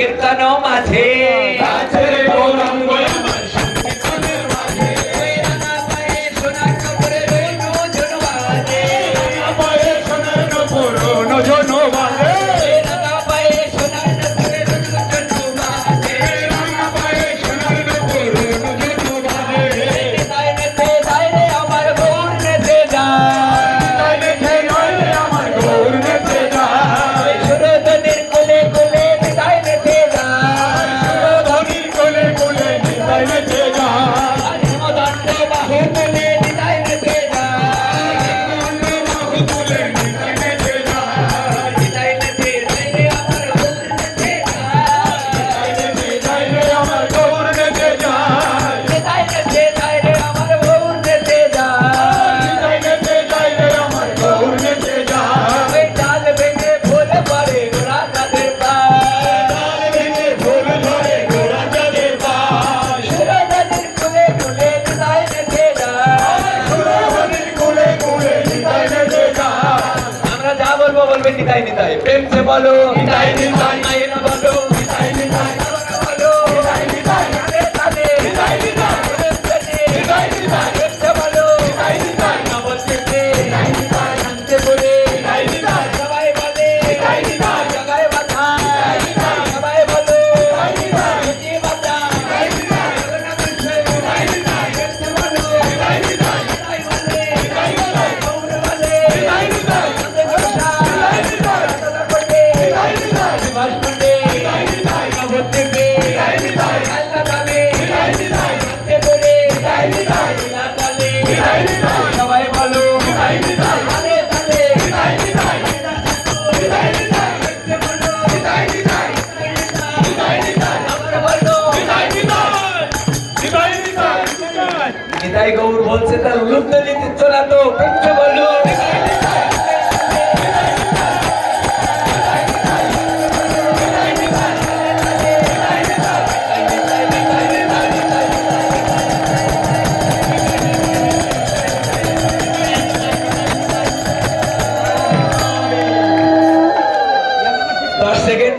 কীর্তন মাঝে নিতাই নিতাই প্রেম সে বলো নিতাই নিতাই না বলো নিতাই নিতাই বলো নিতাই নিতাই তালে নিতাই নিতাই নিতাই নিতাই প্রেম সে বলো নিতাই নিতাই না বলতে নিতাই নিতাই শান্তি বলে নিতাই নিতাই সবাই বলে নিতাই নিতাই জগায় বাধা নিতাই নিতাই সবাই বলো নিতাই নিতাই কি বাধা নিতাই নিতাই না বলতে নিতাই নিতাই প্রেম সে বলো নিতাই নিতাই নিতাই বলে নিতাই নিতাই গৌর বলে নিতাই নিতাই সবাই বলো নিতাই গৌর বলছে তার উলুদ্ধ নীতি চলা তো পেঞ্চে বলো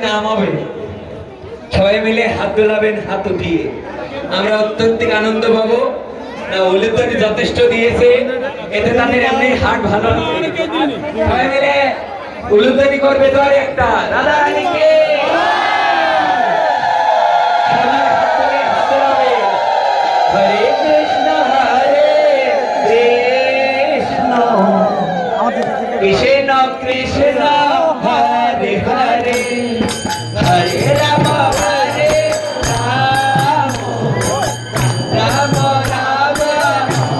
নাম হবে সবাই মিলে হাত দোলাবেন হাত উঠিয়ে আমরা অত্যন্ত আনন্দ পাবো না উলুধ্বনি যথেষ্ট দিয়েছে এতে তাদের এমনি হাট ভালো সবাই মিলে উলুধ্বনি করবে তো আর একটা দাদা রানীকে হরে কৃষ্ণ কৃষ্ণ কৃষ্ণ হরে হরে হরে রাম হরে রাম রাম রাম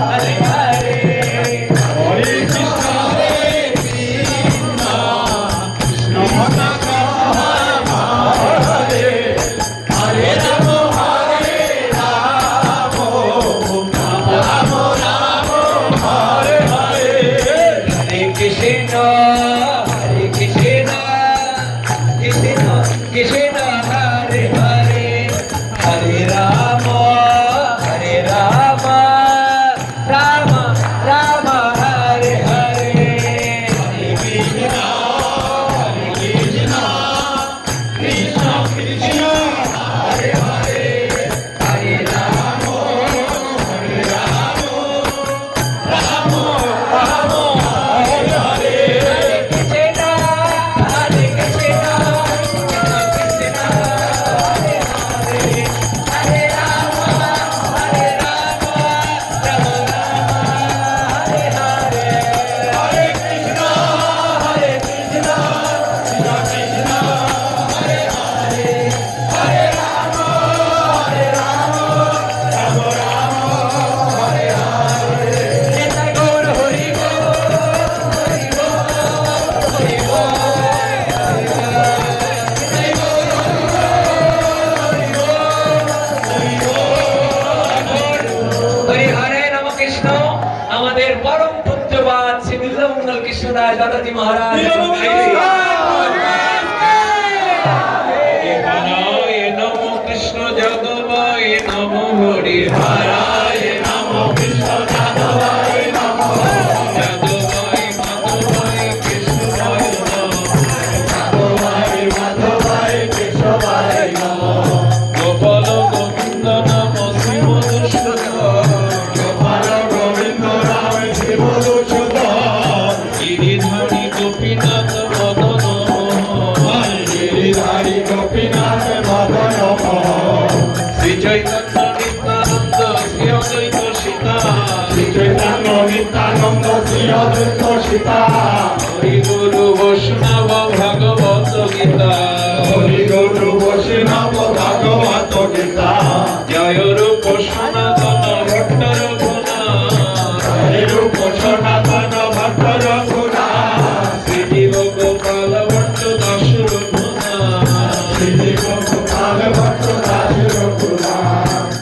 হরে হরে হরে কৃষ্ণ কৃষ্ণ হরে হরে রাম হরে রাম রাম রাম হরে হরে হরে কৃষ্ণ কৃষ্ণ হরে হরে হরে রাম রাম রাম হরে হরে হরে কৃষ্ণ কৃষ্ণ কৃষ্ণ হরে হরে হরে রাম রাম রাম হরে হরে আমাদের পরম পুত্রবাদ শ্রী বিল্লমঙ্গল কৃষ্ণদাস দাদাজি মহারাজ নমো কৃষ্ণ যাদবায় নমো হরি হরায় নমো কৃষ্ণ যাদবায় নমো যাদবায় মাধবায় কৃষ্ণায় নমো যাদবায় মাধবায় কৃষ্ণায় গোপীনাথ মদন গিরিধারী গোপীনাথ মদন শ্রী চৈতন্য নিত্যানন্দ শ্রী অদ্বৈত সীতা শ্রী চৈতন্য নিত্যানন্দ শ্রী অদ্বৈত সীতা হরি গুরু বৈষ্ণব ভাগবত গীতা হরি গৌর বৈষ্ণব ভাগবত গীতা জয় রূপ সনাতন ভট্ট রঘুনাথ হরি রূপ